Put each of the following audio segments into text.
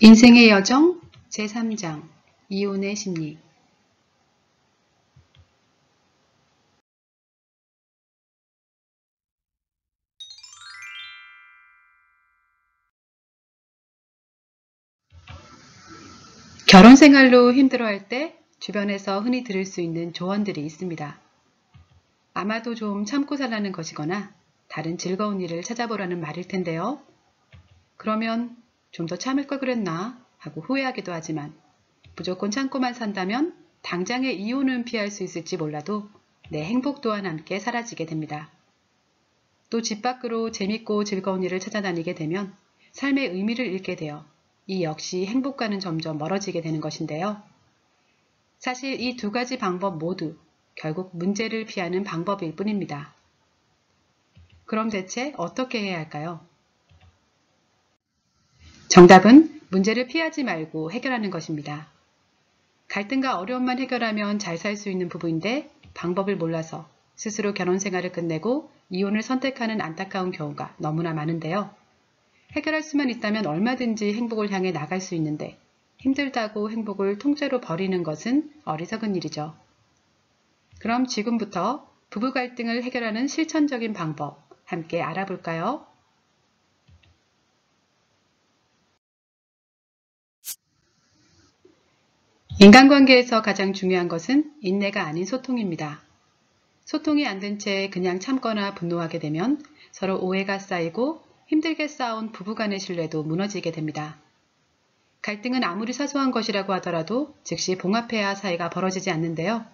인생의 여정 제3장 이혼의 심리. 결혼 생활로 힘들어할 때 주변에서 흔히 들을 수 있는 조언들이 있습니다. 아마도 좀 참고 살라는 것이거나 다른 즐거운 일을 찾아보라는 말일 텐데요. 그러면 좀 더 참을 걸 그랬나 하고 후회하기도 하지만 무조건 참고만 산다면 당장의 이혼은 피할 수 있을지 몰라도 내 행복 또한 함께 사라지게 됩니다. 또 집 밖으로 재밌고 즐거운 일을 찾아다니게 되면 삶의 의미를 잃게 되어 이 역시 행복과는 점점 멀어지게 되는 것인데요. 사실 이 두 가지 방법 모두 결국 문제를 피하는 방법일 뿐입니다. 그럼 대체 어떻게 해야 할까요? 정답은 문제를 피하지 말고 해결하는 것입니다. 갈등과 어려움만 해결하면 잘 살 수 있는 부부인데 방법을 몰라서 스스로 결혼 생활을 끝내고 이혼을 선택하는 안타까운 경우가 너무나 많은데요. 해결할 수만 있다면 얼마든지 행복을 향해 나갈 수 있는데 힘들다고 행복을 통째로 버리는 것은 어리석은 일이죠. 그럼 지금부터 부부 갈등을 해결하는 실천적인 방법 함께 알아볼까요? 인간관계에서 가장 중요한 것은 인내가 아닌 소통입니다. 소통이 안 된 채 그냥 참거나 분노하게 되면 서로 오해가 쌓이고 힘들게 쌓아온 부부간의 신뢰도 무너지게 됩니다. 갈등은 아무리 사소한 것이라고 하더라도 즉시 봉합해야 사이가 벌어지지 않는데요.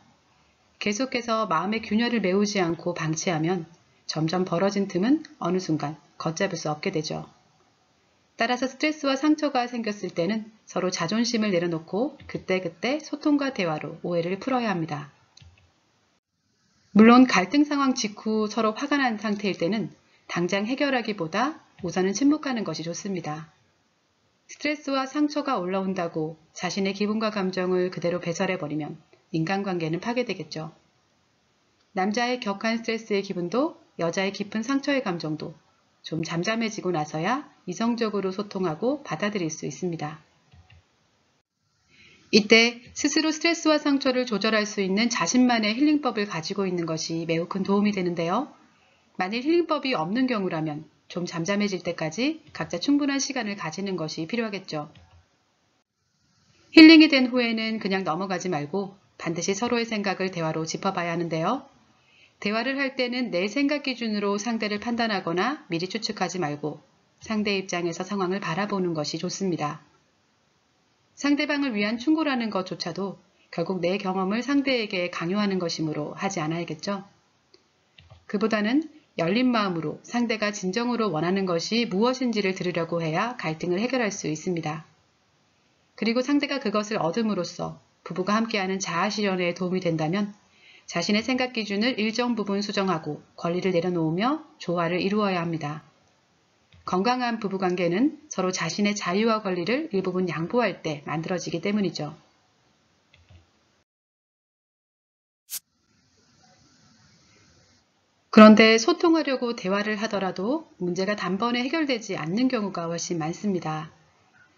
계속해서 마음의 균열을 메우지 않고 방치하면 점점 벌어진 틈은 어느 순간 걷잡을 수 없게 되죠. 따라서 스트레스와 상처가 생겼을 때는 서로 자존심을 내려놓고 그때그때 소통과 대화로 오해를 풀어야 합니다. 물론 갈등 상황 직후 서로 화가 난 상태일 때는 당장 해결하기보다 우선은 침묵하는 것이 좋습니다. 스트레스와 상처가 올라온다고 자신의 기분과 감정을 그대로 배설해버리면 인간관계는 파괴되겠죠. 남자의 격한 스트레스의 기분도 여자의 깊은 상처의 감정도 좀 잠잠해지고 나서야 이성적으로 소통하고 받아들일 수 있습니다. 이때 스스로 스트레스와 상처를 조절할 수 있는 자신만의 힐링법을 가지고 있는 것이 매우 큰 도움이 되는데요. 만일 힐링법이 없는 경우라면 좀 잠잠해질 때까지 각자 충분한 시간을 가지는 것이 필요하겠죠. 힐링이 된 후에는 그냥 넘어가지 말고 반드시 서로의 생각을 대화로 짚어봐야 하는데요. 대화를 할 때는 내 생각 기준으로 상대를 판단하거나 미리 추측하지 말고 상대 입장에서 상황을 바라보는 것이 좋습니다. 상대방을 위한 충고라는 것조차도 결국 내 경험을 상대에게 강요하는 것이므로 하지 않아야겠죠. 그보다는 열린 마음으로 상대가 진정으로 원하는 것이 무엇인지를 들으려고 해야 갈등을 해결할 수 있습니다. 그리고 상대가 그것을 얻음으로써 부부가 함께하는 자아실현에 도움이 된다면 자신의 생각 기준을 일정 부분 수정하고 권리를 내려놓으며 조화를 이루어야 합니다. 건강한 부부관계는 서로 자신의 자유와 권리를 일부분 양보할 때 만들어지기 때문이죠. 그런데 소통하려고 대화를 하더라도 문제가 단번에 해결되지 않는 경우가 훨씬 많습니다.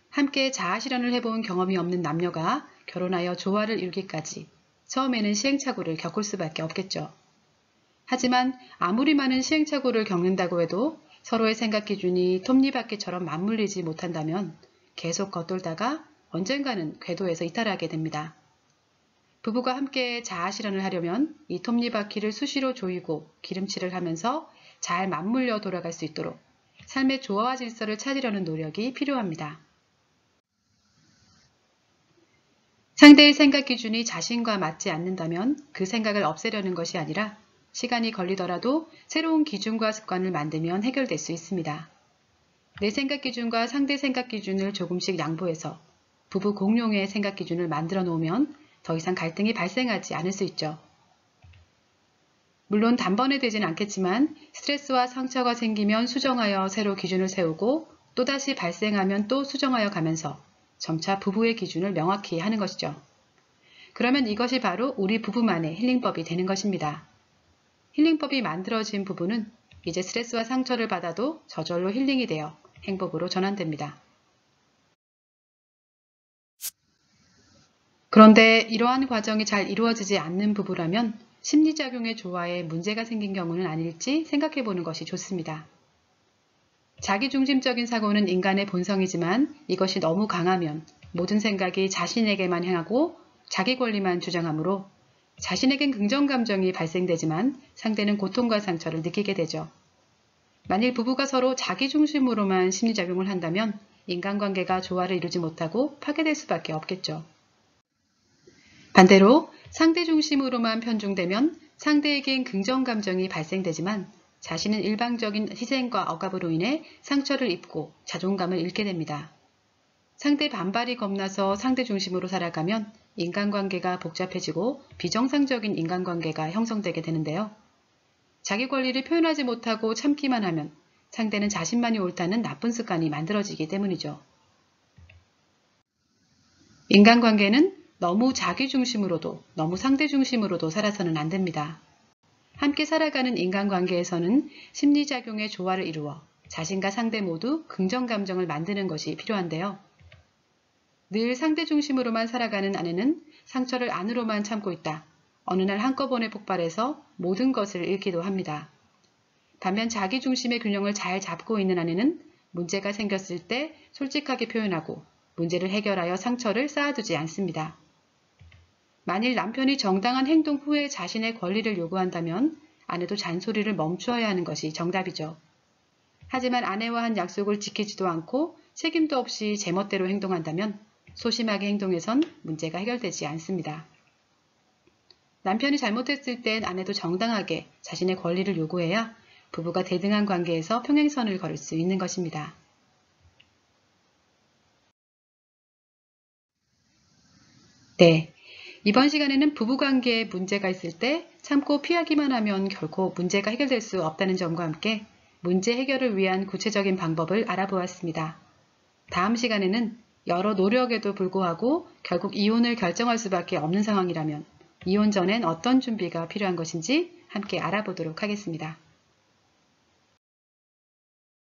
함께 자아실현을 해본 경험이 없는 남녀가 결혼하여 조화를 이루기까지 처음에는 시행착오를 겪을 수밖에 없겠죠. 하지만 아무리 많은 시행착오를 겪는다고 해도 서로의 생각 기준이 톱니바퀴처럼 맞물리지 못한다면 계속 겉돌다가 언젠가는 궤도에서 이탈하게 됩니다. 부부가 함께 자아실현을 하려면 이 톱니바퀴를 수시로 조이고 기름칠을 하면서 잘 맞물려 돌아갈 수 있도록 삶의 조화와 질서를 찾으려는 노력이 필요합니다. 상대의 생각 기준이 자신과 맞지 않는다면 그 생각을 없애려는 것이 아니라 시간이 걸리더라도 새로운 기준과 습관을 만들면 해결될 수 있습니다. 내 생각 기준과 상대 생각 기준을 조금씩 양보해서 부부 공용의 생각 기준을 만들어 놓으면 더 이상 갈등이 발생하지 않을 수 있죠. 물론 단번에 되진 않겠지만 스트레스와 상처가 생기면 수정하여 새로 기준을 세우고 또다시 발생하면 또 수정하여 가면서 점차 부부의 기준을 명확히 하는 것이죠. 그러면 이것이 바로 우리 부부만의 힐링법이 되는 것입니다. 힐링법이 만들어진 부부는 이제 스트레스와 상처를 받아도 저절로 힐링이 되어 행복으로 전환됩니다. 그런데 이러한 과정이 잘 이루어지지 않는 부부라면 심리작용의 조화에 문제가 생긴 경우는 아닐지 생각해 보는 것이 좋습니다. 자기중심적인 사고는 인간의 본성이지만 이것이 너무 강하면 모든 생각이 자신에게만 향하고 자기 권리만 주장하므로 자신에겐 긍정감정이 발생되지만 상대는 고통과 상처를 느끼게 되죠. 만일 부부가 서로 자기중심으로만 심리작용을 한다면 인간관계가 조화를 이루지 못하고 파괴될 수밖에 없겠죠. 반대로 상대중심으로만 편중되면 상대에겐 긍정감정이 발생되지만 자신은 일방적인 희생과 억압으로 인해 상처를 입고 자존감을 잃게 됩니다. 상대 반발이 겁나서 상대 중심으로 살아가면 인간관계가 복잡해지고 비정상적인 인간관계가 형성되게 되는데요. 자기 권리를 표현하지 못하고 참기만 하면 상대는 자신만이 옳다는 나쁜 습관이 만들어지기 때문이죠. 인간관계는 너무 자기 중심으로도 너무 상대 중심으로도 살아서는 안 됩니다. 함께 살아가는 인간관계에서는 심리작용의 조화를 이루어 자신과 상대 모두 긍정감정을 만드는 것이 필요한데요. 늘 상대 중심으로만 살아가는 아내는 상처를 안으로만 참고 있다. 어느 날 한꺼번에 폭발해서 모든 것을 잃기도 합니다. 반면 자기 중심의 균형을 잘 잡고 있는 아내는 문제가 생겼을 때 솔직하게 표현하고 문제를 해결하여 상처를 쌓아두지 않습니다. 만일 남편이 정당한 행동 후에 자신의 권리를 요구한다면 아내도 잔소리를 멈추어야 하는 것이 정답이죠. 하지만 아내와 한 약속을 지키지도 않고 책임도 없이 제멋대로 행동한다면 소심하게 행동해선 문제가 해결되지 않습니다. 남편이 잘못했을 땐 아내도 정당하게 자신의 권리를 요구해야 부부가 대등한 관계에서 평행선을 걸을 수 있는 것입니다. 네, 이번 시간에는 부부관계에 문제가 있을 때 참고 피하기만 하면 결코 문제가 해결될 수 없다는 점과 함께 문제 해결을 위한 구체적인 방법을 알아보았습니다. 다음 시간에는 여러 노력에도 불구하고 결국 이혼을 결정할 수밖에 없는 상황이라면 이혼 전엔 어떤 준비가 필요한 것인지 함께 알아보도록 하겠습니다.